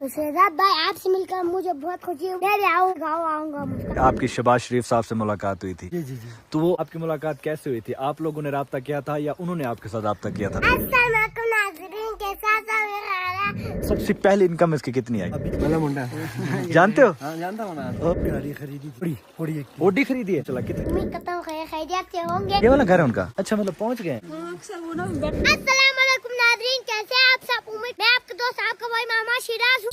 भाई आपसे मिलकर मुझे बहुत खुशी हुई। आऊंगा। आपकी शहबाज शरीफ साहब से मुलाकात हुई थी। जी। तो वो आपकी मुलाकात कैसे हुई थी? आप लोगों ने राब्ता किया था या उन्होंने आपके साथ राब्ता किया था? सबसे पहली इनकम इसकी कितनी आई? मुंडा जानते हो? जानता हूँ ना। गाड़ी खरीदी ओडी खरीदी है। चला कितने खैरियत से होंगे। ये वाला घर है उनका? अच्छा, मतलब पहुंच गए। अस्सलाम वालेकुम नाज़रीन, कैसे हैं आप सब? उम्मीद मैं आपके दोस्त आपका भाई मामा शिराज हूँ।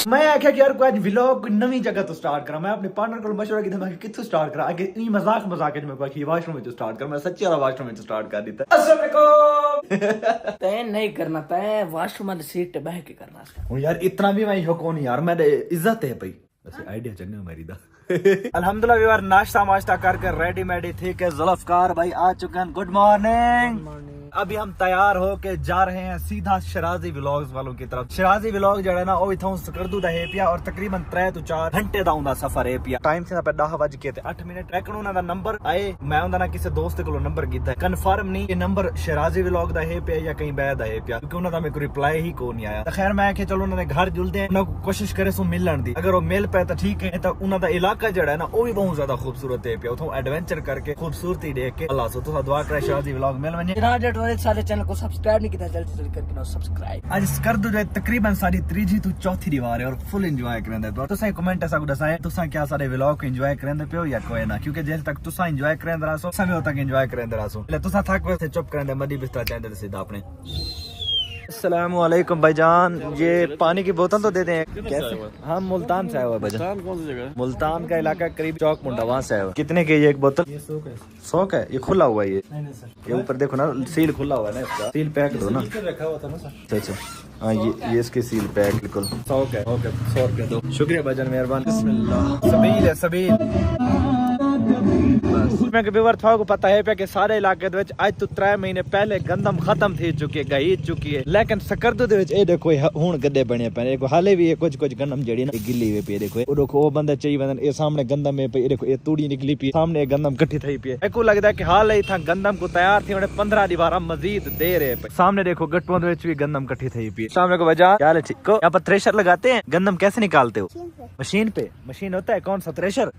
मैं आख्या कि यार कोई आज व्लॉग नवी जगह तो स्टार्ट करा। मैं अपने पार्टनर को मशवरा किया मैं कित्थों स्टार्ट करा आगे ई मजाक में मैं कोई वॉशरूम में स्टार्ट कर। मैं सच्ची वाला वॉशरूम में स्टार्ट कर देता। अस्सलाम वालेकुम। तय नहीं करना, तय वॉशरूम में सीट बह के करना। और यार इतना भी मैं शौक नहीं यार, मैं इज्जत है भाई। वैसे आइडिया चंगा मेरी दा। अल्हम्दुलिल्लाह यार नाश्ता वाश्ता कर रेडी मेडी ठीक है। जुल्फकार भाई आ चुके हैं। Good morning. अभी हम तैयार हो के जा रहे हैं सीधा शराजी व्लॉग्स वालों की तरफ। शराजी व्लॉग जो है ना वो इथों सकरदू दा है पिया और तकरीबन 3 to 4 घंटे दा उंदा सफर है पिया। टाइम से 10 बज के 8 मिनट लेकिन उन्हां दा नंबर आए मैं उंदा ना किसी दोस्त को नंबर कीता है कंफर्म नहीं ये नंबर शराजी व्लॉग दा है पिया या कहीं बैद है पिया क्योंकि उन्हां दा मेरे को रिप्लाई ही को नहीं आया। तो खैर मैं चलो उन्होंने घर जुलते हैं कोशिश करे सो मिलन दी। अगर वो मिल पाए तो ठीक है, तो उन्हां दा इलाका जो है ना वो भी बहुत ज्यादा खूबसूरत है पिया। उथों एडवेंचर करके खूबसूरती देख के अल्लाह सो तो दुआ करे शराजी व्लॉग मिल वने। सारे चैनल को सब्सक्राइब नहीं किया जल्दी करके ना सब्सक्राइब। आज कर दो जो तकरीबन सारी 3 to 4 दीवार है और फुल एंजॉय करेंदे। तो तुसा कमेंट ऐसा कुछ दसाए तुसा क्या सारे व्लॉग को एंजॉय करेंदे पियो या कोई ना, क्योंकि जैसे तक तुसा एंजॉय करेंदे रासो समय तक एंजॉय करेंदे रासो। ले तुसा थक वैसे चुप करेंदे मदी बिस्तर चाहते सीधा अपने। अस्सलाम वालेकुम भाईजान, ये पानी की बोतल तो दे दें। कैसे? हाँ मुल्तान से आया हुआ भाईजान। कौन सी जगह? मुल्तान का इलाका करीब चौक मुंडा वहाँ से आया हुआ। कितने की ये एक बोतल? 100 का है। ये खुला हुआ है ये ऊपर देखो ना सील खुला हुआ है ना इसका। सील पैक दो ना। रखा हुआ था ना सर। अच्छा हाँ ये इसके सील पैक बिल्कुल 100 का है। ओके 100 रुपया दो। शुक्रिया भाईजान मेहरबान। बिस्मिल्लाह। सबील है सबील। मैं व्यूअर को पता है कि सारे इलाके आज तो 3 महीने पहले गंदम खत्म थी चुकी है गई चुकी है लेकिन सकरदू दे विच ए देखो हुण गड्ढे बने पे देखो हाले भी कुछ गंदम जड़ी ना गिल्ली हुई पई देखो वो बंदा चाहिए बंदन ए सामने गंदम है पे देखो ये तूड़ी निकली पई सामने गंदम इकट्ठी थई पई एको लगदा है कि हाल ही था गंदम को तैयार थी 15 दीवार मजीद दे रहे पे। सामने देखो गट्टुओं दे विच भी गंदम इकट्ठी थई पई। सामने को वजह क्या है ठीक को यहां पर थ्रेशर लगाते हैं। गंदम कैसे निकालते हो? मशीन पे। मशीन होता है कौन सा? थ्रेशर।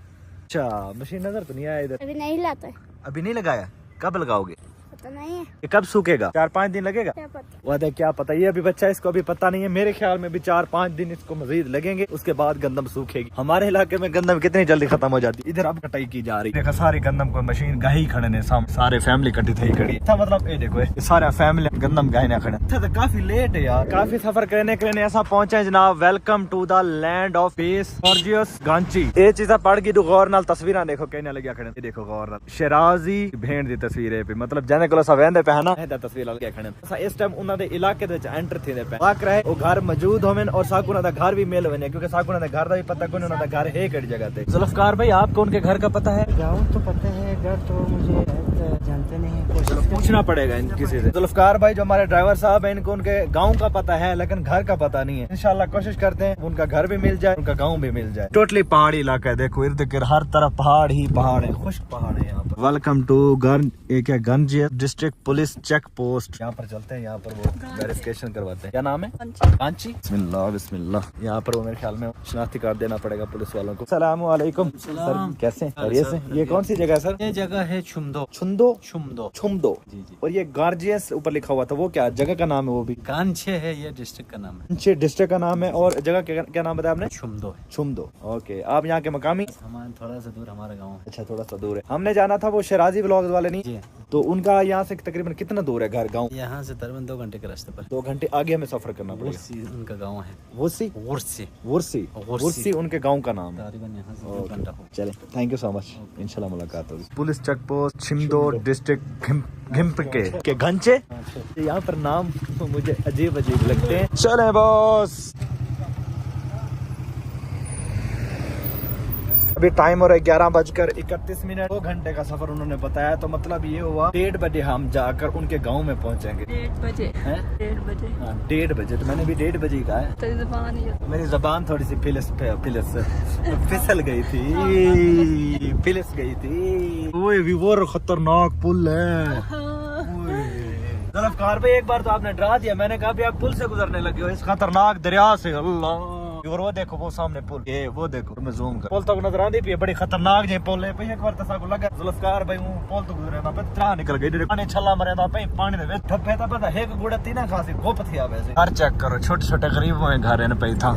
अच्छा मशीन नजर तो नहीं आया इधर। अभी नहीं लाता है। अभी नहीं लगाया? कब लगाओगे? पता नहीं है। ये कब सूखेगा? 4-5 दिन लगेगा? क्या पता? वादा क्या पता, ये अभी बच्चा इसको अभी पता नहीं है। मेरे ख्याल में भी 4-5 दिन इसको मजीद लगेंगे उसके बाद गंदम सूखेगी। हमारे इलाके में गंदम कितनी जल्दी खत्म हो जाती है। इधर अब कटाई की जा रही है। सारी गंदम को मशीन गाही खड़े ने सारे फैमिली कटी थी खड़ी था मतलब ये देखो ये सारा फैमिली गंदम गाही खड़े। तो काफी लेट है यार, काफी सफर करने के लिए ऐसा पहुंचे जनाब। Welcome to the land of peace gorgeous गांची। ये चीज़ा पढ़ के गौर नाल तस्वीर देखो कहने लगे खड़े। देखो गौर नाल शराजी भेड़ दी तस्वीर है मतलब जाने को सब वहदे पे है ना तस्वीर लगे खड़े। इस टाइम उन्होंने इलाके दे एंटर थे पे वाक रहे वो घर मौजूद होवन और साकू उन्होंने घर भी मिल वने क्योंकि साकू उन्होंने घर का भी पता कोई उन्होंने घर है कड़ी जगह पे। जुल्फकार भाई आपको उनके घर का पता है? गाँव तो पता है, घर तो मुझे जानते नहीं है, चलो पूछना पड़ेगा इन किसी से। जुल्फकार भाई जो हमारे ड्राइवर साहब है इनको उनके गाँव का पता है लेकिन घर का पता नहीं है। इंशाल्लाह कोशिश करते हैं उनका घर भी मिल जाए उनका गाँव भी मिल जाए। टोटली पहाड़ी इलाका है देखो इर्द गिर्द हर तरफ पहाड़ ही पहाड़ है, खुश्क पहाड़ है यहाँ पर। Welcome to Ganjiyat district police check post. यहाँ पर चलते हैं, यहाँ पर वो वेरिफिकेशन करवाते हैं। क्या नाम है? कांची। बिस्मिल्लाह बिस्मिल्लाह। यहाँ पर वो मेरे ख्याल में शनाख्ती कार्ड देना पड़ेगा पुलिस वालों को। सलाम वालेकुम सर, कैसे हैं? ये कौन सी जगह है सर? ये जगह है छुमदो। छुमदो जी। और ये गार्जियस ऊपर लिखा हुआ था वो क्या जगह का नाम है? वो भी कांचे है, ये डिस्ट्रिक्ट का नाम है। कांचे डिस्ट्रिक्ट का नाम है और जगह क्या नाम बताया आपने? छुमदो। ओके आप यहाँ के मकामी? हमारे थोड़ा सा दूर हमारा गाँव है। अच्छा थोड़ा सा दूर है। हमने जाना था वो शराजी व्लॉग्स वाले नहीं तो उनका यहाँ से तकरीबन कितना दूर है घर गाँव? यहाँ से तकरीबन 2 घंटे के रास्ते पर। 2 घंटे आगे हमें सफर करना पड़ेगा। उनका गाँव है वुर्सी उनके गाँव का नाम है। तकरीबन यहाँ से 2 घंटा हो। चले थैंक यू सो मच, इंशाल्लाह मुलाकात होगी। पुलिस चेक पोस्ट छिमदो डिस्ट्रिक्ट घिम्प के घंचे। यहाँ पर नाम मुझे अजीब लगते हैं। चले बॉस अभी टाइम हो रहा है 11:31। 2 घंटे का सफर उन्होंने बताया तो मतलब ये हुआ 1:30 बजे हम जाकर उनके गांव में पहुंचेंगे। 1:30 बजे हैं? 1:30 बजे। हाँ 1:30 बजे तो मैंने भी 1:30 बजे ही कहा है। तो ज़बान ही है। मेरी जबान थोड़ी सी फिसल गई थी। ओए वो खतरनाक पुल है। जुल्फकार भाई एक बार तो आपने डरा दिया, मैंने कहा भी आप पुल से गुजरने लगे हो इस खतरनाक दरिया से। अल्लाह, और वो देखो वो सामने पुल, ये वो देखो मैं जूम कर पुल तक नजर आती पई, बड़ी खतरनाक जे पुल है। एक बार तसा को लगा जुल्फकार भाई वो पुल तो गुजरे था, त्राह निकल गई, पानी छला मरे था पानी दे विच ठप्पे था, पता एक गुड़ती ना खासी गुप थी। वैसे घर चेक करो, छोटे छोटे गरीबों में घर इन पे था।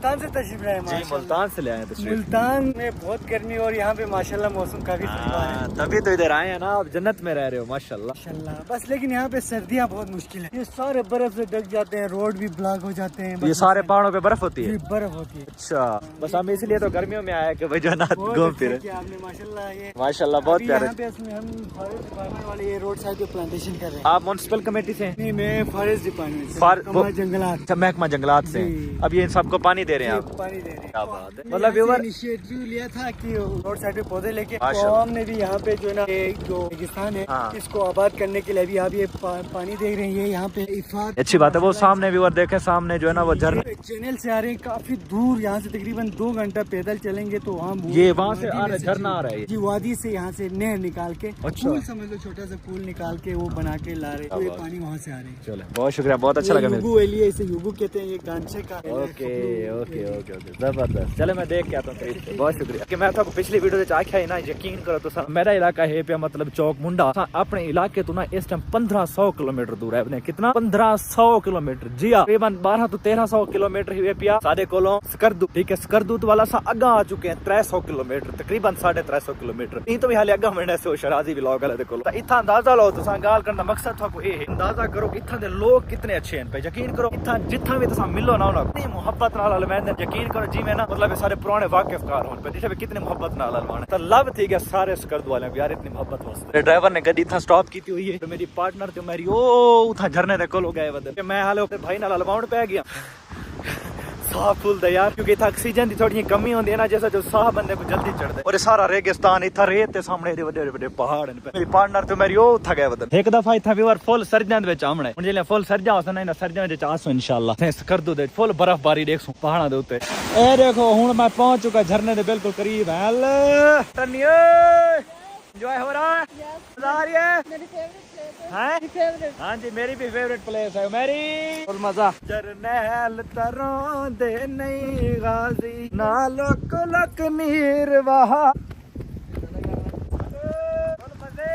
मुल्तान से तशरीफ लाए जी मुल्तान से ले आए तशरीफ। मुल्तान में बहुत गर्मी और यहाँ पे माशाल्लाह मौसम काफी ठंडा है। तभी तो इधर आए हैं ना, आप जन्नत में रह रहे हो माशाल्लाह। माशाल्लाह, बस लेकिन यहाँ पे सर्दियाँ बहुत मुश्किल है, ये सारे बर्फ से ढक जाते हैं, रोड भी ब्लॉक हो जाते हैं। ये सारे पहाड़ों पे बर्फ होती है? जी, बर्फ होती है। अच्छा, बस हम इसलिए तो गर्मियों में आए कि भाई जो ना घूम फिरे। आपने माशाल्लाह ये माशाल्लाह बहुत प्यारे। यहाँ पे इसमें हम फॉरेस्ट डिपार्टमेंट वाले ये रोड साइड पे प्लांटेशन कर रहे हैं। आप म्युनिसिपल कमेटी से? नहीं, मैं फॉरेस्ट डिपार्टमेंट से, जंगलात। महकमा जंगलात से। अब ये सबको पानी दे रहे हैं आप? पानी दे रहे हैं। क्या बात है। मतलब व्यूअर इनिशिएटिव लिया था कि रोड साइड पे पौधे लेके कौम ने भी यहाँ पे जो है ना जो रेगिस्तान है इसको आबाद करने के लिए अभी आप ये पानी दे रहे हैं यहाँ पे। इफाक अच्छी बात है। वो सामने व्यूअर देखे, सामने जो है ना वो झरने चैनल से आ रहे हैं काफी दूर, यहाँ से तकरीबन 2 घंटा पैदल चलेंगे तो ये वहाँ से आ रहा है, झरना आ रहा है जी, वादी से यहाँ से नहर निकाल के अच्छा पूल समझ लो, छोटा सा पूल निकाल के वो बना के ला रहे हैं, तो ये पानी वहाँ से आ रहे हैं। चलो बहुत शुक्रिया, बहुत अच्छा लगा। युगू एलिया, इसे युगू कहते हैं, ये गांचे का। ओके ओके ओके ओके जबरदस्त। चले मैं देख के आता हूँ, बहुत शुक्रिया। कि मैं तो पिछली वीडियो से आख्या ही ना, यकीन करो तो सर मेरा इलाका है पे मतलब चौक मुंडा अपने इलाके तो ना इस टाइम 1500 किलोमीटर दूर है। कितना? 1500 किलोमीटर। जी हाँ, तकरीबन 12 तो 1300 किलोमीटर हुए पिया सादे कोलों सकरदू। ठीक है, सकरदूत वाला सा अगा आ चुके हैं 300 किलोमीटर, तकरीबन 350 किलोमीटर। नहीं तो भी हाले अगा महीने से शराजी व्लॉग वाले को इतना अंदाजा लो तो गाल करना मकसद था ये अंदाजा करो इतना दे लोग कितने अच्छे हैं। यकीन करो इतना जितना भी तुम मिलो ना इतनी मोहब्बत नाल मैं यकीन करो जी मैं ना मतलब सारे पुराने वाकिफकार होने पे कितने मोहब्बत नाल अलवाने तो लब थी गया सारे सकरद वाले यार, इतनी मोहब्बत वास्ते। ड्राइवर ने गड्डी इतना स्टॉप की हुई है तो मेरी पार्टनर तो मेरी ओ उठा झरने दे कोलो गए बदल मैं हाले भाई नाल अलवाउंड पे गया साफ फुल दे यार, क्योंकि इतना ऑक्सीजन की थोड़ी कमी होती है ना, जैसा जो साह बंदे को जल्दी चढ़ दे। और सारा रेगिस्तान इतना रेत के सामने बड़े बड़े पहाड़ हैं। मेरी पार्टनर तो मेरी ओ था गए बदल एक दफा इतना व्यूअर फुल सर्दियां दे विच आमणे हुन जेले फुल सर्दियां होसन ना सर्दियां विच आसो इंशाल्लाह ते सकरदू दे फुल बर्फबारी देखसू पहाड़ां दे उत्ते। ए देखो हुन मैं पहुंच चुका झरने दे बिल्कुल करीब है। टनिए एंजॉय हो रहा है? मजा आ रही है? मेरी फेवरेट है। हाँ जी, मेरी भी फेवरेट प्लेस है मेरी। और मजा जरनैल तरों दे नहीं गाजी ना लोक लक नीर वहा मजे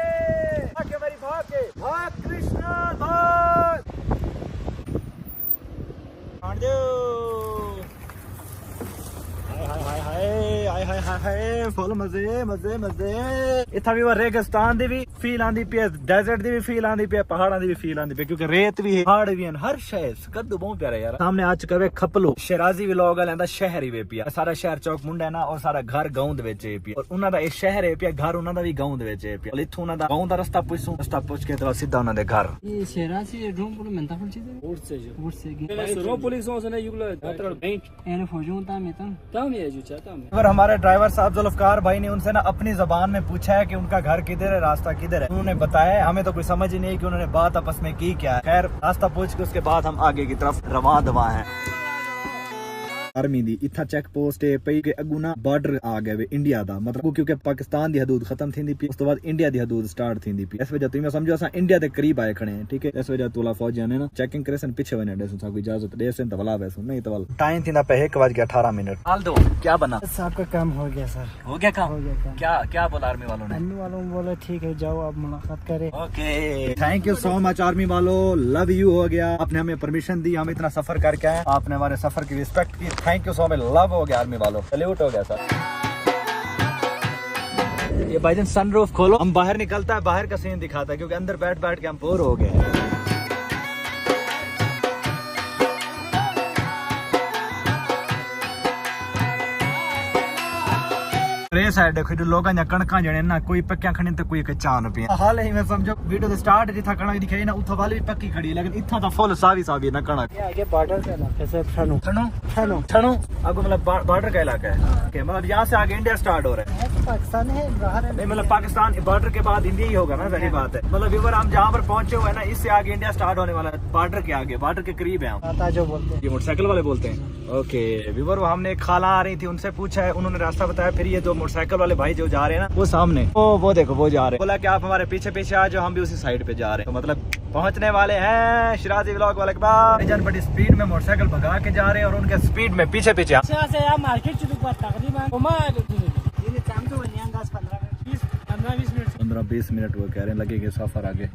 आके मेरी भागे भाग कृष्णा भाग फुल मजे मजे मजे। इतना भी रेगिस्तान दी भी फील आंदी पे, डेजर्ट दी भी फील आंदी पे, पहाड़ां दी भी फील आंदी पे, क्योंकि रेत भी है पहाड़ भी हैं, हर शहर कद्दू बहुत प्यारा यार। सामने आ चुका है खपलो शराजी भी लोग लेंदा शहर ही वे पिया, सारा शहर चौक मुंडा है ना और सारा घर गांव दे विच है पिया, और उन्हां दा इस शहर है पिया, घर उन्हां दा भी गांव दे विच है पिया। और इथों उन्हां दा गांव दा रास्ता पुछूं, रास्ता पूछ के तो सीधा उन्हां दे घर। ये शहरासी ड्रोन पुल मेंता फुलची और हमारे ड्राइवर साहब जुल्फकार भाई ने उनसे ना अपनी जबान में पूछा है कि उनका घर किधर है, रास्ता किधर है। उन्होंने बताया, हमें तो कोई समझ ही नहीं कि उन्होंने बात आपस में की क्या है। खैर रास्ता पूछ के उसके बाद हम आगे की तरफ रवां दवा हैं। आर्मी दी इतना चेक पोस्ट है पई के अगू ना बॉर्डर आ गए वे इंडिया दा, मतलब क्योंकि पाकिस्तान दी हदूद खत्म थींदी पई, उस तो बाद इंडिया दी हदूद स्टार्ट थींदी पई। इस वजह तुम समझो असा इंडिया दे करीब आए खड़े हैं। ठीक है, इस वजह तोला फौजियां ने ना चेकिंग करे सन पीछे वने देसन सा कोई इजाजत दे सन तवला वैसो नहीं तवल टाइम थींदा पे 1:18 हाल दो। क्या बना? आपका काम हो गया सर? हो गया काम? हो गया काम। क्या क्या बोला आर्मी वालों ने? आर्मी वालों ने बोला ठीक है जाओ आप मुलाकात करें। Okay, thank you so much army वालों, लव यू हो गया। आपने हमें परमिशन दी, हम इतना सफर करके आए, आपने हमारे सफर की रिस्पेक्ट की, thank you so much, love हो गया आर्मी वालों, सैल्यूट हो गया सर। ये भाईजान सनरूफ खोलो, हम बाहर निकलता है, बाहर का सीन दिखाता है, क्योंकि अंदर बैठ बैठ के हम बोर हो गए। रे साइड देखो जो लोग कणका जने ना कोई पक्कियां खड़ी तो कोई कच्चा पे हाल ही मैं समझो वीडियो स्टार्ट जिथा कणक दिखाई ना उथा वाली भी पक्की खड़ी, लेकिन इथा तो फुल सावी सावी ना कणक। ये आगे बॉर्डर का इलाका है, ठनो ठनो ठनो ठनो आगे मतलब बॉर्डर का इलाका है। ओके, मतलब यहाँ से आगे इंडिया स्टार्ट हो रहा है। पाकिस्तान है बाहर है, नहीं मतलब पाकिस्तान बॉर्डर के बाद इंडिया ही होगा ना, सही बात है। मतलब व्यूअर हम जहाँ पर पहुंचे हुए हैं ना, इससे आगे इंडिया स्टार्ट होने वाला है, बॉर्डर के आगे, बॉर्डर के करीब है हम। जो बोलते हैं ये मोटरसाइकिल वाले बोलते हैं। ओके व्यूअर, हमने एक खाला आ रही थी, उनसे पूछा है, उन्होंने रास्ता बताया, फिर ये जो मोटरसाइकिल मोटरसाइकिल वाले भाई जो जा रहे हैं ना, वो सामने वो देखो वो जा रहे हैं। बोला कि आप हमारे पीछे पीछे आ जाओ, हम भी उसी साइड पे जा रहे हैं। तो मतलब पहुंचने वाले हैं शिराजी व्लॉग वाले के बाद। जन बड़ी स्पीड में मोटरसाइकिल भगा के जा रहे हैं और उनके स्पीड में पीछे पीछे। मार्केट 15-20 मिनट वो कह रहे हैं लगेंगे सफर आगे।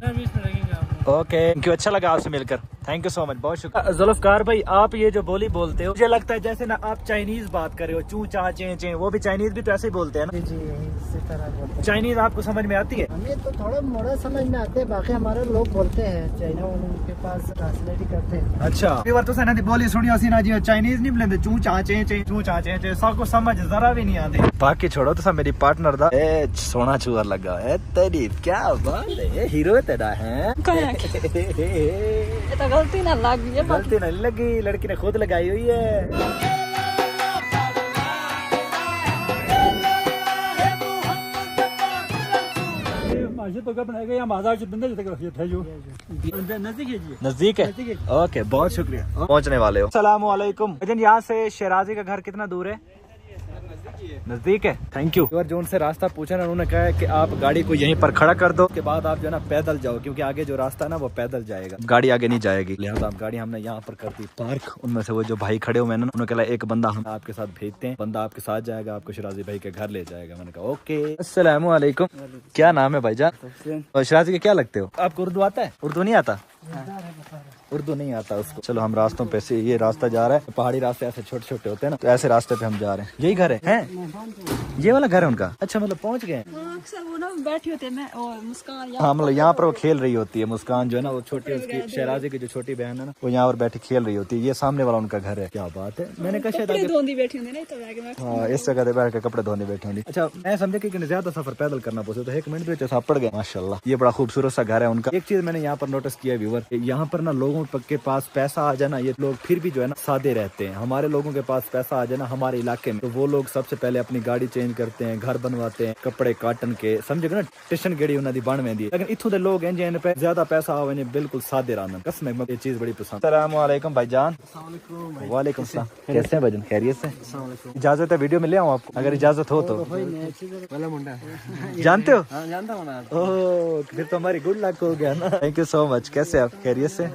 ओके, थैंक यू, अच्छा लगा आपसे मिलकर, थैंक यू सो मच, बहुत शुक्रिया। जुल्फकार भाई, आप ये जो बोली बोलते हो, मुझे लगता है जैसे ना आप चाइनीज बात कर रहे हो, चू चा चे चे, वो भी चाइनीज भी तो ऐसे ही बोलते हैं ना? जी, इसी तरह बोलते हैं। चाइनीज आपको समझ में आती है? हमें तो थोड़ा मोड़ा समझ में आते हैं, बाकी हमारे लोग बोलते हैं चाइना, उनके पास ट्रांसलेट ही करते हैं। अच्छा, तो सना बोली सुनी सी ना जी, चाइनीज नहीं बोलते, चू चा चे चे, चू चा चे चे, सबको समझ जरा भी नहीं आती। बाकी छोड़ो तो सब मेरी पार्टनर दा सोना चूर लगा है तेरी, क्या बात है, हीरो तेरा है। ये तो गलती ना लगी है, गलती नहीं लगी, लड़की ने खुद लगाई हुई है। नजदीक है, ओके, बहुत शुक्रिया, पहुंचने वाले हो। अस्सलाम वालेकुम। यहाँ से शिराजी का घर कितना दूर है? नजदीक है, थैंक यू। जो उनसे रास्ता पूछा ना, उन्होंने कहा कि आप गाड़ी को यहीं पर खड़ा कर दो, के बाद आप जो है ना पैदल जाओ, क्योंकि आगे जो रास्ता है ना वो पैदल जाएगा, गाड़ी आगे नहीं जाएगी। लिहाजा आप गाड़ी हमने यहाँ पर कर दी पार्क। उनमें से वो जो भाई खड़े हुए ना, उन्होंने कहा एक बंदा हम आपके साथ भेजते हैं, बंदा आपके साथ जाएगा, आपको शिराजी भाई के घर ले जाएगा। मैंने कहा ओके। अस्सलाम वालेकुम, क्या नाम है भाईजान? और शिराजी के क्या लगते हो? आपको उर्दू आता है? उर्दू नहीं आता? उर्दू नहीं आता उसको। चलो हम रास्तों पे से, ये रास्ता जा रहा है, पहाड़ी रास्ते ऐसे छोटे छोटे होते हैं ना, तो ऐसे रास्ते पे हम जा रहे हैं। यही घर है? ये वाला घर है उनका? अच्छा, मतलब पहुंच गए। अक्सर वो ना बैठी होते हैं और मुस्कान, हाँ, मतलब यहाँ पर वो खेल रही होती है मुस्कान, जो है ना वो छोटी, उसकी शहराजी की जो छोटी बहन है ना, वो यहाँ पर बैठी खेल रही होती है। ये सामने वाला उनका घर है। क्या बात है, मैंने कहा शायद धोंदी बैठी होंगी नहीं तो हाँ, इस जगह बैठ के कपड़े धोने बैठे होंगी। अच्छा, मैं समझे कि ज्यादा सफर पैदल करना पड़ता, तो 1 मिनट में साफ पड़ गए। माशाल्लाह, ये बड़ा खूबसूरत सा घर है उनका। एक चीज मैंने यहाँ पर नोटिस किया व्यूअर, यहाँ पर ना लोगों के पास पैसा आ जाए ना, ये लोग फिर भी जो है ना सादे रहते हैं। हमारे लोगों के पास पैसा आ जाए ना हमारे इलाके में, तो वो लोग सबसे पहले अपनी गाड़ी चेंज करते हैं, घर बनवाते हैं, कपड़े काटन के, समझे ना, टेशन गेड़ी उन्होंने बन में दी। लेकिन इथों के लोग हैं जिन पे ज्यादा पैसा आवे, बिल्कुल सादे रहना। कसम है, ये चीज बड़ी पसंद। अस्सलाम वालेकुम भाईजान। वालेकुम सलाम, कैसे हैं भाईजान? खैरियत से? इजाजत है वीडियो में ले आऊं आपको, अगर इजाजत हो तो? जानते हो? जानता हूँ। ओह, फिर तो हमारी गुड लक हो गया ना। Thank you so much. कैसे आप? खैरियत से?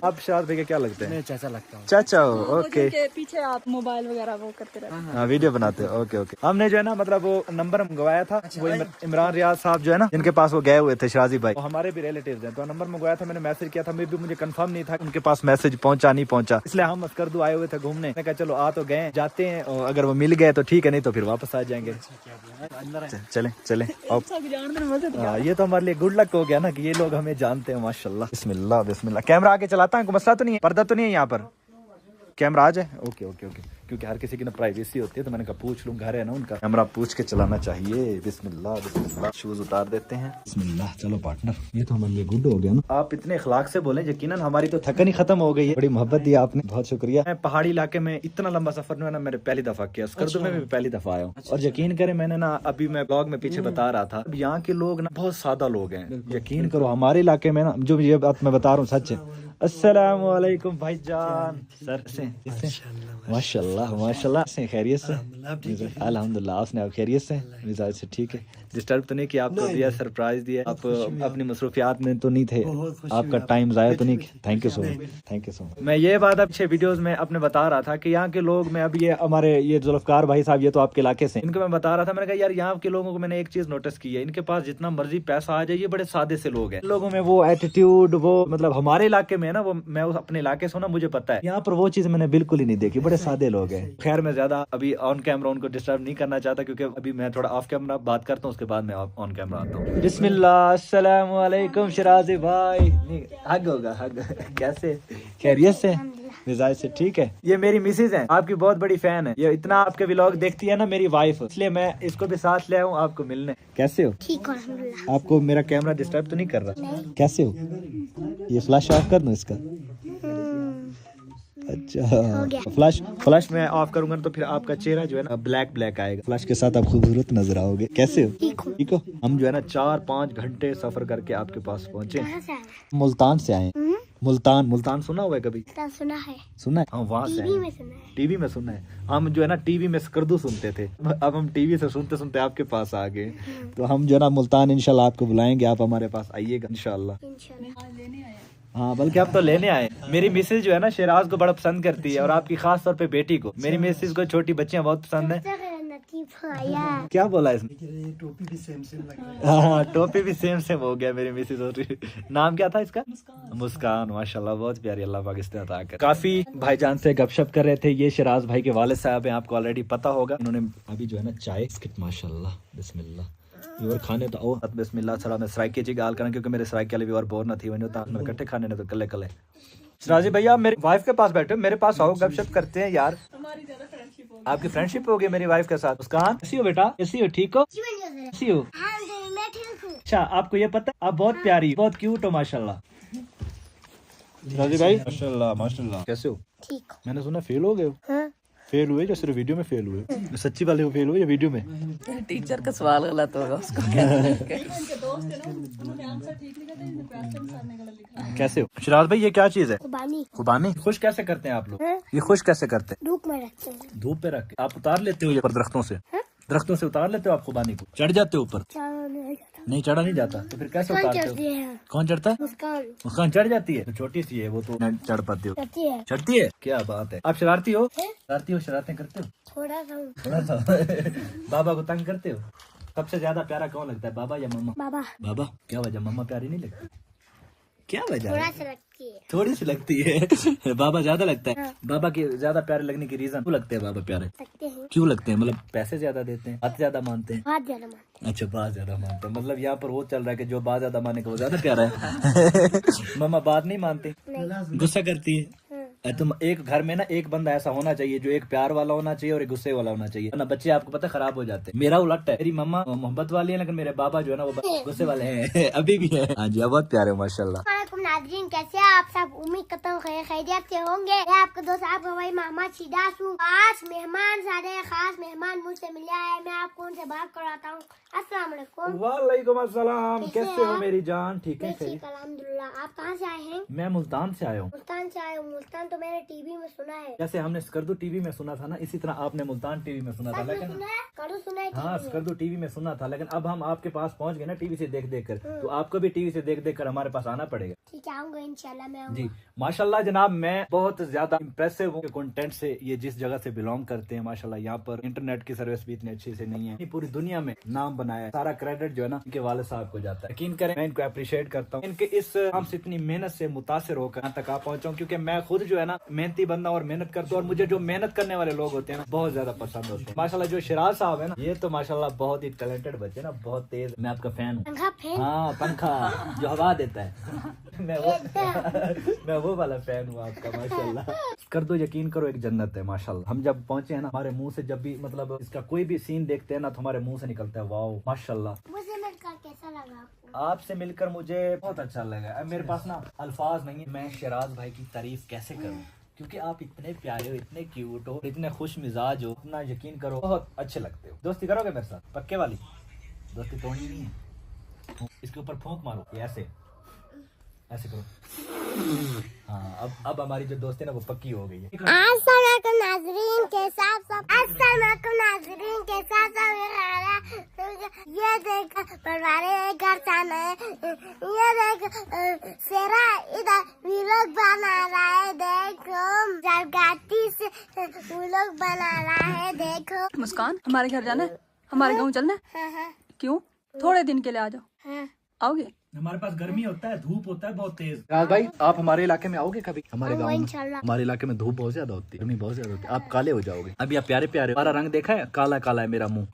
आप शाद भाई क्या लगते हैं? चाचा लगता हूँ। चाचा हो, ओके। पीछे आप मोबाइल वगैरह वो करते रहते हैं। हाँ, वीडियो बनाते हो, ओके ओके। हमने जो है ना मतलब वो नंबर मंगवाया था, वो इमरान रियाज साहब जो है ना, जिनके पास वो गए हुए थे शिराजी भाई, वो हमारे भी रिलेटिव्स हैं, तो नंबर मंगवाया था, मैंने मैसेज किया था, मुझे कंफर्म नहीं था उनके पास मैसेज पहुंचा नहीं पहुंचा, इसलिए हम मस्करदू आए हुए थे घूमने। मैं कहा चलो आ तो गए, जाते हैं, और अगर वो मिल गए तो ठीक है, नहीं तो फिर वापस आ जाएंगे। चले चले। ये तो हमारे लिए गुड लक हो गया ना कि ये लोग हमें जानते हैं, माशाल्लाह। बिस्मिल्लाह बिस्मिल्लाह। कैमरा आके चलाता है, कोई मसला तो नहीं है? पर्दा तो नहीं है यहाँ पर? कैमरा आ जाए? ओके ओके ओके, क्योंकि हर किसी की ना प्राइवेसी होती है, तो मैंने कहा पूछ लूं, घर है ना उनका, कैमरा पूछ के चलाना चाहिए। बिस्मिल्लाह बिस्मिल्लाह। शूज उतार देते हैं। बिस्मिल्लाह। चलो पार्टनर, ये तो हमारे लिए गुड हो गया ना। आप इतने इखलाक से बोले, यकीनन हमारी तो थकन ही खत्म हो गई है। बड़ी मोहब्बत दी आपने, बहुत शुक्रिया। मैं पहाड़ी इलाके में इतना लंबा सफर में ना मैंने पहली दफा किया, स्कर्दू में भी पहली दफा आया हूँ। और यकीन करें, मैंने ना अभी मैं ब्लॉग में पीछे बता रहा था, यहाँ के लोग ना बहुत सादा लोग हैं। यकीन करो, हमारे इलाके में ना, जो ये बात मैं बता रहा हूँ सच है। अस्सलाम वालेकुम भाईजान। सर से माशाल्लाह माशाल्लाह से, खैरियत से? अल्हम्दुलिल्लाह। आपने आप खैरियत से? मिजाज से ठीक है? डिस्टर्ब तो नहीं किया आपको? दिया सरप्राइज दिया आप? अपनी मसरूफियात में तो नहीं थे, आपका टाइम जाया तो नहीं? Thank you so much, thank you so much. मैं ये बात अच्छे वीडियोस में अपने बता रहा था कि यहाँ के लोग, मैं अब ये हमारे ये जुल्फकार भाई साहब, ये तो आपके इलाके से, इनको मैं बता रहा था, मैंने कहा यार यहाँ के लोगों को मैंने एक चीज नोटिस की है, इनके पास जितना मर्जी पैसा आ जाए, ये बड़े सादे से लोग हैं। लोगों में वो एटीट्यूड, वो मतलब हमारे इलाके में ना, वो मैं अपने इलाके से ना, मुझे पता है, यहाँ पर वो चीज मैंने बिल्कुल ही नहीं देखी, बड़े सादे लोग हैं। खैर, मैं ज्यादा अभी ऑन कैमरा उनको डिस्टर्ब नहीं करना चाहता, क्योंकि अभी मैं थोड़ा ऑफ कैमरा बात करता हूँ, उसके बाद मैं ऑन कैमरा आता हूँ। बिस्मिल्लाह। अस्सलाम वालेकुम शिराजी भाई। हग होगा, हग। कैसे? खैरियत से? मिजाज से ठीक है? ये मेरी मिसेज है, आपकी बहुत बड़ी फैन है, ये इतना आपके व्लॉग देखती है ना मेरी वाइफ, इसलिए मैं इसको भी साथ ले आऊँ आपको मिलने। कैसे हो? ठीक हो? आपको मेरा कैमरा डिस्टर्ब तो नहीं कर रहा? कैसे हो? ये फ्लैश ऑफ कर दूं इसका? अच्छा, फ्लैश मैं ऑफ करूंगा तो फिर आपका चेहरा जो है ना ब्लैक ब्लैक आएगा, फ्लैश के साथ आप खूबसूरत नजर आओगे। कैसे हो? ठीक हो? हम जो है ना 4-5 घंटे सफर करके आपके पास पहुंचे। मुल्तान से आए। मुल्तान, मुल्तान सुना हुआ है कभी? सुना है, सुना है? हम वहाँ से टीवी हैं। में सुना है। टीवी में सुना है। हम जो है ना टीवी में स्कर्दू सुनते थे, अब हम टीवी से सुनते सुनते आपके पास आ गए। तो हम जो है ना मुल्तान इंशाल्लाह आपको बुलाएंगे, आप हमारे पास आइएगा इंशाल्लाह। हाँ, बल्कि आप तो लेने आए। मेरी मिसेज जो है ना शिराज को बड़ा पसंद करती है, और आपकी खास तौर पे बेटी को। मेरी मिसेज को छोटी बच्चियां बहुत पसंद है। क्या बोला इसने? टोपी भी सेम सेम लग रहा है। हाँ, टोपी भी सेम सेम हो गया मेरी मिसेज और नाम क्या था इसका? मुस्कान। माशाल्लाह, बहुत प्यारी, अल्लाह पाक इस्ते अता करे। काफी भाईजान से गपशप कर रहे थे। ये शिराज भाई के वालिद साहब हैं, आपको ऑलरेडी पता होगा। इन्होंने अभी जो है ना चाय बिस्किट, माशाल्लाह बिस्मिल्लाह और खाने तो ओ बिस्मिल्लाह सरा में सराय की गाल करना, क्योंकि मेरे सराय के लिए भी और बोर न थी वही होता इकट्ठे खाने ने तो कले कले। शिराजी भैया, आप मेरी वाइफ के पास बैठे हो, मेरे पास आओ, गपशप करते हैं यार। हमारी ज्यादा फ्रेंडशिप हो आपकी फ्रेंडशिप हो गई मेरी वाइफ के साथ। मुस्कान, कैसी हो बेटा? कैसी हो? ठीक हो? कैसी हो? अच्छा, आपको ये पता है आप बहुत प्यारी, बहुत क्यूट हो माशाल्लाह। शिराजी भाई, माशाल्लाह माशाल्लाह। कैसे हो? ठीक। मैंने सुना फेल हो गए हो। हाँ? फेल हुए या सिर्फ वीडियो में फेल हुए? सच्ची वाले हो फेल हुए या वीडियो में? टीचर का सवाल गलत होगा उसको। उनके दोस्त है ना, उन्होंने आंसर ठीक लिखा था, इन्होंने क्वेश्चन सर ने गलत लिखा। कैसे हो? शिराज भाई, ये क्या चीज है? खुबानी। खुबानी। खुश कैसे करते हैं आप लोग? हाँ? ये खुश कैसे करते हैं? धूप में रखते हैं। धूप पे रख के आप उतार लेते हो ये पर दरख्तों से? दरख्तों से उतार लेते हो आप खुबानी को? चढ़ जाते हो ऊपर? नहीं, चढ़ा नहीं जाता। तो फिर कैसे उतारते हो? कौन चढ़ता है? मुस्कान। मुस्कान चढ़ जाती है? तो छोटी सी है वो, तो नहीं चढ़ पाती हो। करती है। चढ़ती है? क्या बात है। आप शरारती हो? शरारती हो, शरारतें करते हो? थोड़ा सा। थोड़ा सा। बाबा को तंग करते हो? सबसे ज्यादा प्यारा कौन लगता है, बाबा या मम्मा? बाबा। बाबा। क्या वजह, मम्मा प्यारी नहीं लगती? क्या वजह? थोड़ा सा लगती है। थोड़ी सी लगती है। बाबा ज्यादा लगता है। बाबा की ज्यादा प्यारे लगने की रीजन क्यों लगते हैं बाबा प्यारे? लगते हैं। क्यों लगते हैं? मतलब पैसे ज्यादा देते हैं, बात ज्यादा मानते हैं? बहुत ज्यादा मानते अच्छा, बात ज्यादा मानते हैं। मतलब यहाँ पर वो चल रहा है कि जो बात ज्यादा माने का वो ज्यादा प्यारा है। मम्मा बात नहीं मानती, गुस्सा करती है। तुम एक घर में ना एक बंदा ऐसा होना चाहिए जो एक प्यार वाला होना चाहिए और एक गुस्से वाला होना चाहिए, ना बच्चे आपको पता खराब हो जाते हैं। मेरा उलट है, मेरी मम्मा मोहब्बत वाली है, लेकिन मेरे बाबा जो है ना वो गुस्से वाले हैं। अभी भी है। हाँ जी, बहुत प्यारे हो माशाल्लाह। वालेकुम नाज़रीन, कैसे हैं आप सब? उम्मीद करता हूँ खैरियत से होंगे। मैं आपका दोस्त आपका भाई मोहम्मद शिदास हूँ। खास मेहमान सारे खास मेहमान मुझसे मिले हैं, मैं आपको उनसे बात कराता हूँ। अस्सलाम वालेकुम। वालेकुम अस्सलाम। कैसे हो मेरी जान? ठीक है? ठीक, अल्हम्दुलिल्लाह। आप कहाँ से आए हैं? मैं मुल्तान से आया हूँ। मुल्तान से आए हूँ। मुल्तान तो मैंने टीवी में सुना है। जैसे हमने स्कर्दू टीवी में सुना था ना, इसी तरह आपने मुल्तान टीवी में सुना था। लेकिन सुना है, कड़ू सुना है। हाँ, स्कर्दू टीवी में सुना था, लेकिन अब हम आपके पास पहुंच गए ना टीवी से देख देख कर, तो आपको भी टीवी से देख देख कर हमारे पास आना पड़ेगा। ठीक है, आऊंगा इंशाल्लाह। मैं जी माशाल्लाह जनाब, मैं बहुत ज्यादा इम्प्रेसिव हूँ कंटेंट से। ये जिस जगह से बिलोंग करते हैं माशाल्लाह, यहाँ पर इंटरनेट की सर्विस भी इतनी अच्छी से नहीं है। पूरी दुनिया में नाम बनाया है। सारा क्रेडिट जो है ना इनके वाले साहब को जाता है। यकीन करें, मैं इनको अप्रिशिएट करता हूँ। इनके इस काम से इतनी मेहनत से मुतासिर होकर यहाँ तक आ पहुंचा हूँ, क्योंकि मैं खुद जो है ना मेहनती बंदा और मेहनत करता हूँ, और मुझे जो मेहनत करने वाले लोग होते हैं ना बहुत ज्यादा पसंद होते हैं। माशाल्लाह जो शिराज साहब है ना, ये तो माशाल्लाह बहुत ही टैलेंटेड बच्चे ना, बहुत तेज। मैं आपका फैन हूँ। पंखा फैन। हाँ, पंखा जो हवा देता है। मैं वो वाला फैन हूँ आपका माशाल्लाह। कर दो, यकीन करो, एक जन्नत है माशाल्लाह। हम जब पहुंचे हैं ना, हमारे मुंह से जब भी मतलब इसका कोई भी सीन देखते हैं ना, तो हमारे मुंह से निकलता है वाओ माशाल्लाह। मुझे मिलकर कैसा लगा आपको? आपसे मिलकर मुझे बहुत अच्छा लगा। अब मेरे पास ना अल्फाज नहीं है, मैं शिराज भाई की तारीफ कैसे करूँ, क्योंकि आप इतने प्यारे हो, इतने क्यूट हो, इतने खुश मिजाज हो। अपना यकीन करो, बहुत अच्छे लगते हो। दोस्ती करोगे मेरे साथ? पक्के वाली दोस्ती तोड़नी नहीं है। इसके ऊपर फूंक मारो, ये ऐसे ऐसे करो। हाँ, अब हमारी जो दोस्ती है ना वो पक्की हो गई है। अस्सलाम वालेकुम नाज़रीन के साथ सब। अस्सलाम वालेकुम नाज़रीन के साथ सब। ये देख परवारे घर जाना है। ये देख सेरा इधर व्लॉग बना रहा है। देखो जरगाती से व्लॉग बना रहा है। देखो मुस्कान, हमारे घर जाना है, हमारे गाँव चलना है। हाँ हाँ क्यों? थोड़े दिन के लिए आ जाओ। हाँ। आओगे? हमारे पास गर्मी होता है, धूप होता है बहुत तेज। राज भाई, आप हमारे इलाके में आओगे कभी? हमारे गाँव में इंशाल्लाह। हमारे इलाके में धूप बहुत ज्यादा होती है, गर्मी बहुत ज्यादा होती है। आप काले हो जाओगे। अभी आप प्यारे प्यारे, हमारा रंग देखा है, काला काला है मेरा मुंह,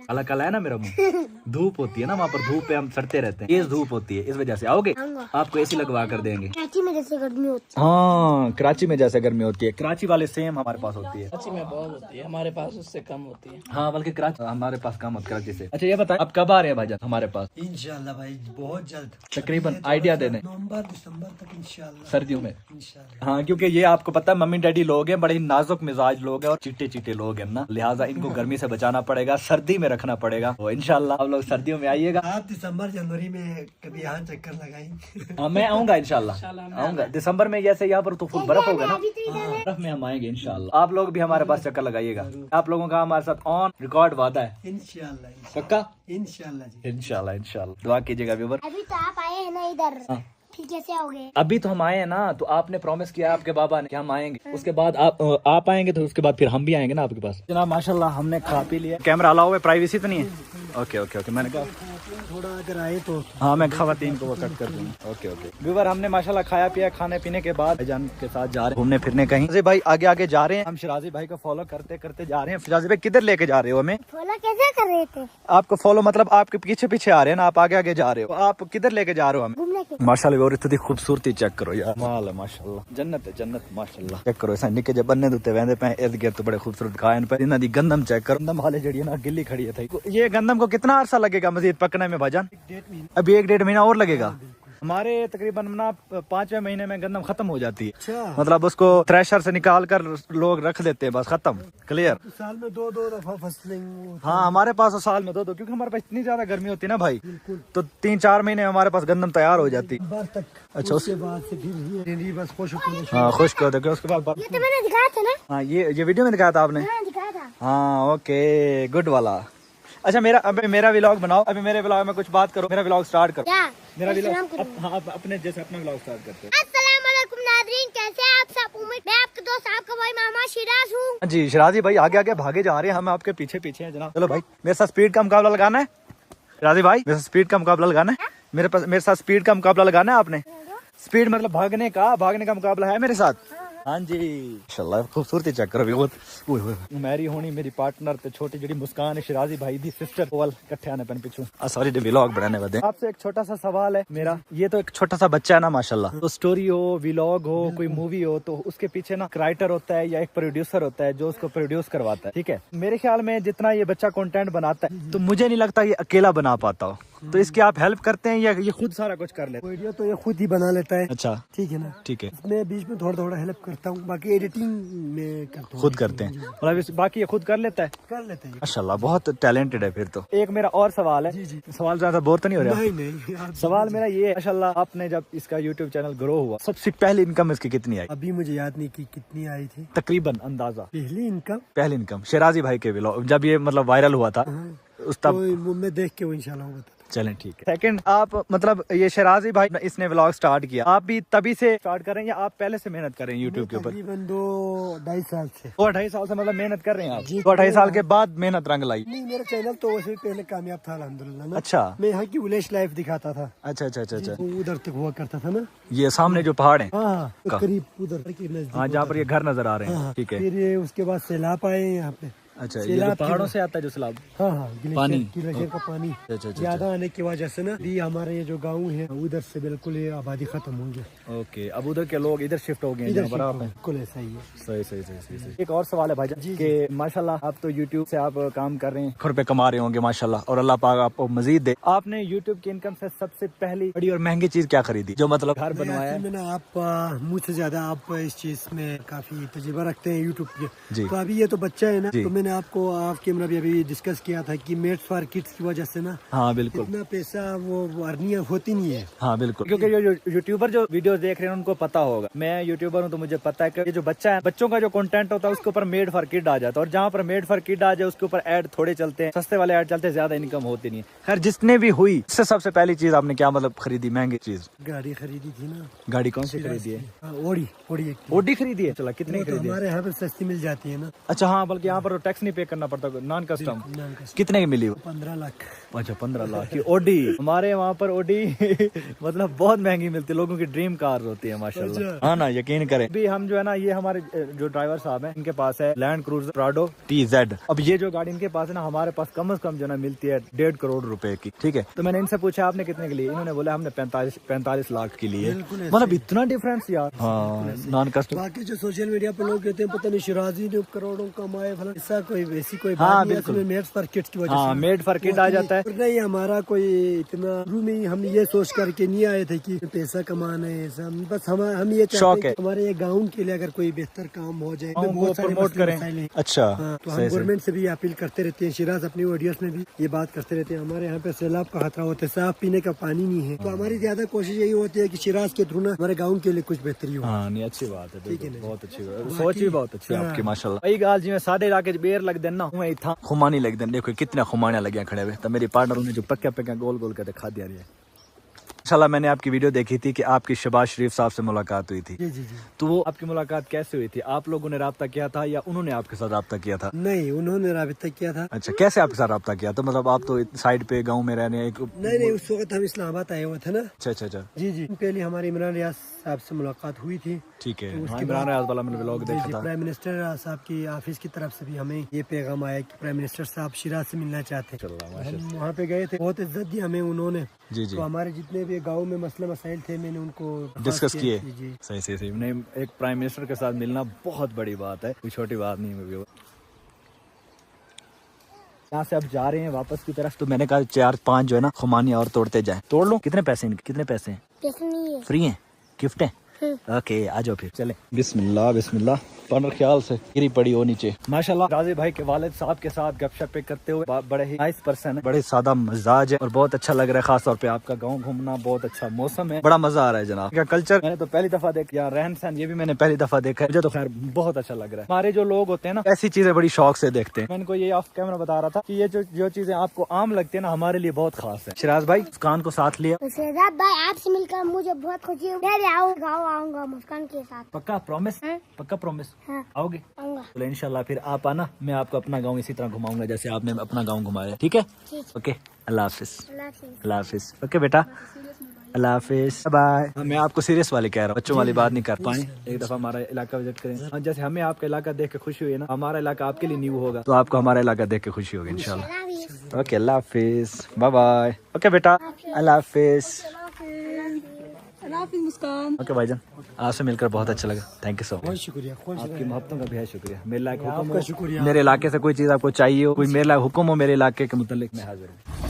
काला काला है ना मेरा मुंह। धूप होती है ना वहाँ पर, धूप पे हम सड़ते रहते हैं, तेज धूप होती है, इस वजह से आओगे? आपको एसी लगवा कर देंगे। कराची में जैसे गर्मी होती हाँ, कराची में जैसे गर्मी होती है, कराची वाले सेम हमारे पास होती है। कराची में बहुत होती है, हमारे पास उससे कम होती है। हाँ, बल्कि कराची हमारे पास कम होती है कराची से। अच्छा ये बताएं, आप कब आ रहे हैं भाईजान हमारे पास? इंशाल्लाह भाई, बहुत जल्द, तकरीबन आइडिया देने। नवंबर दिसंबर तक इंशाल्लाह। सर्दियों में इंशाल्लाह। हाँ, क्योंकि ये आपको पता है मम्मी डैडी लोग हैं, बड़े ही नाजुक मिजाज लोग हैं और चिट्टे चिट्टे लोग हैं ना, लिहाजा इनको गर्मी से बचाना पड़ेगा, सर्दी में रखना पड़ेगा। तो इंशाल्लाह आप लोग सर्दियों में आइएगा। आप दिसंबर जनवरी में कभी यहाँ चक्कर लगाएंगे। हाँ मैं आऊंगा इंशाल्लाह आऊंगा। दिसंबर में जैसे यहाँ पर तो फुल बर्फ होगा ना, बर्फ में हम आएंगे इंशाल्लाह। आप लोग भी हमारे पास चक्कर लगाइएगा। आप लोगों का हमारे साथ ऑन रिकॉर्ड वादा है इंशाल्लाह पक्का। इंशाल्लाह जी इंशाल्लाह इंशाल्लाह दुआ कीजिएगा व्यूअर। अभी तो आप आए हैं ना इधर, फिर कैसे आओगे? अभी तो हम आए हैं ना, तो आपने प्रॉमिस किया आपके बाबा ने कि हम आएंगे, उसके बाद आप आएंगे तो उसके बाद फिर हम भी आएंगे ना आपके पास। जनाब माशाल्लाह हमने खा पी लिया। कैमरा अलाउ है, प्राइवेसी तो नहीं है? ओके ओके ओके मैंने कहा थोड़ा अगर आए तो हाँ मैं खवातीन को वो कट कर दूंगा। ओके ओके व्यूअर हमने माशाल्लाह खाया पिया, खाने पीने के बाद भाईजान के साथ जा रहे हैं घूमने फिरने कहीं। शिराजी भाई आगे आगे जा रहे हैं, हम शिराजी भाई को फॉलो करते करते जा रहे हैं। शिराजी भाई किधर लेके जा रहे हो हमें? फॉलो कैसे कर रहे थे? आपको फॉलो मतलब आपके पीछे पीछे आ रहे हैं ना, आप आगे आगे जा रहे हो। आप किधर लेके जा रहे हो हमें? घूमने के। माशाल्लाह और इतनी खूबसूरती चेक करो यार, माल है माशाल्लाह, जन्नत है जन्नत माशाल्लाह। चेक करो ऐसा निके जब बनने दुते वहदे पे इर्द गिर्द तो बड़े खूबसूरत गायन पे इन्हां दी गंदम चेक करो। गंदम हाले जड़ी ना गिल्ली खड़ी है थी। ये गंदम को कितना अरसा लगेगा मजीद पकने में भाईजान? अभी 1-1.5 महीना और लगेगा। हमारे तकरीबन ना 5वें महीने में गंदम खत्म हो जाती है। अच्छा। मतलब उसको थ्रेशर से निकाल कर लोग रख देते हैं, बस खत्म क्लियर। साल में 2-2 दफा फसलें। हाँ हमारे पास तो साल में 2-2, क्योंकि हमारे पास इतनी ज्यादा गर्मी होती है ना भाई, तो 3-4 महीने हमारे पास गंदम तैयार हो जाती। तक। अच्छा उसके बाद से फिर ये बस खुश हाँ खुश्क होता है उसके बाद। ये तो मैंने दिखाया था ना। हाँ ये वीडियो में दिखाया था आपने? हाँ दिखाया था। हाँ ओके गुड वाला। अच्छा मेरा व्लॉग बनाओ, अभी मेरे व्लॉग में कुछ बात करो, मेरा व्लॉग स्टार्ट करो। क्या? मेरा सलाम व्लॉग करो। हाँ अपने जैसे अपना व्लॉग स्टार्ट करते हैं। अस्सलाम वालेकुम नाज़रीन, कैसे हैं आप सब? उम्मीद मैं आपके दोस्त आपका भाई मोहम्मद शिराज हूँ। जी शिराजी भाई आगे आगे भागे जा रहे हैं, हम आपके पीछे पीछे हैं जनाब। चलो भाई मेरे साथ स्पीड का मुकाबला लगाना है। शिराजी भाई मेरे साथ स्पीड का मुकाबला लगाना है। मेरे साथ स्पीड का मुकाबला लगाना है आपने। स्पीड मतलब भागने का मुकाबला है मेरे साथ। हाँ जी इंशाल्लाह खूबसूरती चेक करो। मेरी होनी मेरी पार्टनर ते छोटी जड़ी मुस्कान है शिराजी भाई दी सिस्टर ओवल इकट्ठे आने पन पिछू सॉरी व्लॉग बनाने वाले। आपसे एक छोटा सा सवाल है मेरा, ये तो एक छोटा सा बच्चा है ना माशाल्लाह, तो स्टोरी हो व्लॉग हो कोई मूवी हो तो उसके पीछे ना राइटर होता है या एक प्रोड्यूसर होता है जो उसको प्रोड्यूस करवाता है, ठीक है। मेरे ख्याल में जितना ये बच्चा कंटेंट बनाता है तो मुझे नहीं लगता ये अकेला बना पाता हो, तो इसकी आप हेल्प करते हैं या ये खुद सारा कुछ कर लेते हैं? वीडियो तो ये खुद ही बना लेता है। अच्छा ठीक है ना, ठीक है। मैं बीच में थोड़ा थोड़ा हेल्प करता हूँ, बाकी एडिटिंग में करता हूँ। खुद करते हैं मतलब बाकी ये खुद कर लेता है? कर लेते हैं। माशाल्लाह बहुत टैलेंटेड है फिर तो। एक मेरा और सवाल है। जी। सवाल ज्यादा बोर तो नहीं हो रहा? नहीं आप सवाल मेरा ये है, माशाल्लाह आपने जब इसका यूट्यूब चैनल ग्रो हुआ सबसे पहली इनकम इसकी कितनी आई? अभी मुझे याद नहीं कि कितनी आई थी तकरीबन अंदाजा पहली इनकम। शिराजी भाई के व्लॉग जब ये मतलब वायरल हुआ था उस तो तब। वो मैं देख के वो इंशाल्लाह बता। चलें ठीक है। सेकंड आप मतलब ये शिराजी भाई इसने व्लॉग स्टार्ट किया, आप भी तभी से स्टार्ट कर रहे हैं या आप पहले से मेहनत कर रहे हैं यूट्यूब के ऊपर? तकरीबन 2-2.5 साल से। 2-2.5 साल से मतलब मेहनत कर रहे हैं आप? 2-2.5 साल के बाद मेहनत रंग लाई? नहीं मेरा चैनल तो वैसे पहले कामयाब था अल्हम्दुलिल्लाह ना। अच्छा मैं यहाँ की विलेज लाइफ दिखाता था। अच्छा अच्छा अच्छा अच्छा। वो उधर तक हुआ करता था ना। ये सामने जो पहाड़ है हाँ करीब उधर के नजदीक। हाँ जहाँ पर ये घर नजर आ रहे हैं, ठीक है। फिर ये उसके बाद सैलाब आए यहाँ पे। अच्छा ये जो पहाड़ों से आता है जो सैलाब? हाँ पानी। ग्लेशियर का पानी अच्छा। ज्यादा आने की वजह से ना भी हमारे ये जो गाँव है उधर से बिल्कुल ये आबादी खत्म हो गई। ओके अब उधर के लोग इधर शिफ्ट हो गए हैं इधर बराबर में? बिल्कुल ऐसा ही है। सही सही सही सही सही। एक और सवाल है भाईजान कि माशाल्लाह आप तो यूट्यूब से आप काम कर रहे हैं, रुपए कमा रहे होंगे माशाल्लाह, और अल्लाह पाक आपको मजीद दे। आपने यूट्यूब की इनकम से सबसे पहली बड़ी और महंगी चीज क्या खरीदी जो मतलब घर बनवाया है? मैंने आप मुझसे ज्यादा आप इस चीज में काफी तजुर्बा रखते हैं यूट्यूब के, जी। तो अभी ये तो बच्चा है ना, जी। तो मैंने आपको आपके अभी डिस्कस किया था कि मेड फॉर किड्स की वजह से ना हाँ बिल्कुल इतना पैसा वो अर्निंग होती नहीं है। हाँ बिल्कुल, क्योंकि जो यूट्यूबर जो वीडियोस देख रहे हैं उनको पता होगा, मैं यूट्यूबर हूँ तो मुझे पता है कि ये जो बच्चा है बच्चों का जो कंटेंट होता है उसके ऊपर मेड फॉर किड आ जाता है, और जहाँ पर मेड फॉर किड आ जाए उसके ऊपर ऐड थोड़े चलते हैं, सस्ते वाले ऐड चलते हैं, ज्यादा इनकम होती नहीं है। खैर जिसने भी हुई उससे सबसे पहली चीज आपने क्या मतलब खरीदी महंगी चीज? गाड़ी खरीदी थी ना। गाड़ी कौन सी खरीदी है? ओडी खरीदी है। चला कितने खरीदी है? हमारे यहाँ पे सस्ती मिल जाती है ना। अच्छा हाँ, बल्कि यहाँ पर टैक्स नहीं पे करना पड़ता, नॉन कस्टम। कितने की मिली वो? 15 लाख। अच्छा 15 लाख की ओडी। हमारे वहाँ पर ओडी मतलब बहुत महंगी मिलती है, लोगों की ड्रीम कार होती है माशाल्लाह। हाँ ना यकीन करें। अभी हम जो है ना ये हमारे जो ड्राइवर साहब हैं इनके पास है लैंड क्रूजर प्राडो TZ। अब ये जो गाड़ी इनके पास है ना हमारे पास कम से कम जो है ना मिलती है 1.5 करोड़ रुपए की, ठीक है। तो मैंने इनसे पूछा आपने कितने के लिए, इन्होंने बोला हमने 45 लाख के लिए। मतलब इतना डिफरेंस यार। हाँ नॉन कस्टम। बाकी जो सोशल मीडिया पे लोग कहते हैं पता नहीं शिराजी ने करोड़ों कमाए, ऐसा कोई वैसी कोई हाँ, बात नहीं है, बिल्कुल। इसमें मेड फॉर किड्स की वजह हाँ, से मेड फॉर किड आ जाता है। और नहीं हमारा कोई इतना शुरू में ही हम ये सोच करके नहीं आए थे कि पैसा कमाना है ऐसा, बस हम ये शौक चाहते है। हैं कि हमारे ये गाँव के लिए अगर कोई बेहतर काम हो जाए, गाँव को बहुत सारे प्रमोट मसले करें। मसाइल हैं। अच्छा, हाँ, तो हम सही, सही। गवर्नमेंट से भी अपील करते रहते हैं। शिराज अपनी वीडियोस में भी ये बात करते रहते हैं, हमारे यहाँ पे सैलाब का खतरा होता है, साफ पीने का पानी नहीं है, तो हमारी ज्यादा कोशिश यही होती है कि शिराज के थ्रू ना हमारे गाँव के लिए कुछ बेहतरी हो। हाँ नहीं, अच्छी बात है, ठीक है बिल्कुल, ना। बहुत अच्छी बात है। सोच भी बहुत अच्छी है हाँ। आपकी माशाल्लाह। वही गाल जी में साढ़े इलाके बेर लग देना मैं इतना खुमानी लग देना, देखो कितने खुमानियां लगे खड़े हुए, तो मेरी पार्टनर ने जो पक्के पक्के गोल गोल करके खा दिया रही है। इंशाल्लाह मैंने आपकी वीडियो देखी थी कि आपकी शहबाज शरीफ साहब से मुलाकात हुई थी, जी जी जी। तो वो आपकी मुलाकात कैसे हुई थी? आप लोगों ने राब्ता किया था या उन्होंने आपके साथ राब्ता किया था? नहीं, उन्होंने राबिता किया था। अच्छा, कैसे आपके साथ राब्ता किया? तो मतलब आप तो साइड पे गाँव में रहने एक नहीं, उस वक्त हम इस्लामाबाद आए हुए थे ना। अच्छा अच्छा अच्छा, जी जी, पहले हमारी इमरान रियाज साहब से मुलाकात हुई थी। ठीक है। तो उसके हाँ, इमरान रियाज वाला मैंने व्लॉग जी देखा जी, था। प्राइम मिनिस्टर साहब की ऑफिस की तरफ से भी हमें ये पैगाम आया कि प्राइम मिनिस्टर साहब शिराज से मिलना चाहते हैं। हम वहाँ पे गए थे, बहुत इज्जत दी हमें उन्होंने। जी जी, तो हमारे जितने भी गाँव में मसले मसाइल थे मैंने उनको डिस्कस किए। जी जी। सही सही सही। नहीं, एक प्राइम मिनिस्टर के साथ मिलना बहुत बड़ी बात है, कोई छोटी बात नहीं है। यहाँ से अब जा रहे हैं वापस की तरफ, तो मैंने कहा 4-5 जो है ना खुमानी और तोड़ते जाएं। तोड़ लो। कितने पैसे इनके? कितने पैसे हैं? पैसे नहीं है। फ्री हैं? गिफ्ट है? ओके, आ जाओ फिर चले। बिस्मिल्लाह बिस्मिल्लाह। पर ख्याल से गिरी पड़ी हो नीचे। माशाल्लाह राजी भाई के वालिद साहब के साथ गपशप करते हुए बड़े ही नाइस पर्सन है, बड़े सादा मिजाज है और बहुत अच्छा लग रहा है। खास तौर पे आपका गांव घूमना, बहुत अच्छा मौसम है, बड़ा मजा आ रहा है जनाब। क्या कल्चर मैंने तो पहली दफा देखा, या रहन सहन ये भी मैंने पहली दफा देखा है, मुझे तो खैर बहुत अच्छा लग रहा है। हमारे जो लोग होते हैं ना, ऐसी चीजें बड़ी शौक से देखते हैं। मैं इनको ये ऑफ कैमरा बता रहा था कि ये जो चीजें आपको आम लगती है ना, हमारे लिए बहुत खास है। शिराज भाई मुस्कान को साथ लिया, मुस्कान भाई आपसे मिलकर मुझे बहुत खुशी हुई। मैं भी आऊंगा मुस्कान के साथ। पक्का प्रॉमिस? हाँ। पक्का प्रॉमिस? हाँ। आओगे? आऊंगा। तो इंशाल्लाह फिर आप आना, मैं आपको अपना गांव इसी तरह घुमाऊंगा जैसे आपने अपना गांव घुमाया। ठीक है? ठीक। ओके, अल्लाह हाफिज। अल्लाह हाफिज़। अल्लाह हाफिज। ओके बेटा, अल्लाह हाफिज, बाय। मैं आपको सीरियस वाले कह रहा हूँ, बच्चों वाली बात नहीं कर पाए। एक दफा हमारा इलाका विजिट करें। हाँ, जैसे हमें आपका इलाका देख के खुशी हुई है ना, हमारा इलाका आपके लिए न्यू होगा, तो आपको हमारा इलाका देख के खुशी होगी इंशाल्लाह। अल्लाह हाफिज़। ओके, अल्लाह हाफिज, बाय बाय। ओके बेटा, अल्लाह हाफिज। अल्लाह हाफिज़ मुस्कान। ओके भाईजान, आपसे मिलकर बहुत अच्छा लगा, थैंक यू सो बहुत मच। शुक्रिया, आपकी मोहब्बतों का भी है शुक्रिया। मेरे लायक हुक्म आपका हो, शुक्रिया। मेरे इलाके से कोई चीज आपको चाहिए हो, कोई मेरे लायक हुक्म हो मेरे इलाके के मुतालिक, मैं हाजिर हूँ।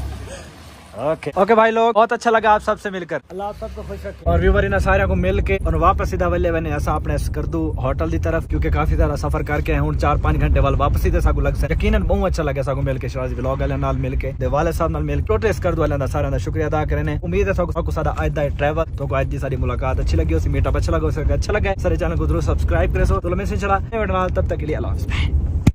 ओके भाई लोग, बहुत अच्छा लगा आप सबसे मिलकर। अल्लाह आप सबको खुश रखे। और व्यूवर इन सारे को मिल के और वापस सीधा वल्ले बने ऐसा अपने करदू होटल की तरफ, क्योंकि काफी ज्यादा सफर करके हूँ 4-5 घंटे वाल वापस ही सागू लग सकता। यकीनन बहुत अच्छा लगे सागू मिल के, शिराज व्लॉग वाले नाल मिल के, वाले साहब नाल मिल के, टोटल इस करदू वाले दा सारा दा शुक्रिया अदा करने। उम्मीद है सबको सादा आज दा ट्रैवल तो आज दी सारी मुलाकात अच्छी लगी, उसी मीटअप अच्छा लगा, अच्छा लगा। सारे चैनल को जरूर सब्सक्राइब करे। सो तो मैं चला तब तक के लिए अल्लाह हाफिज़।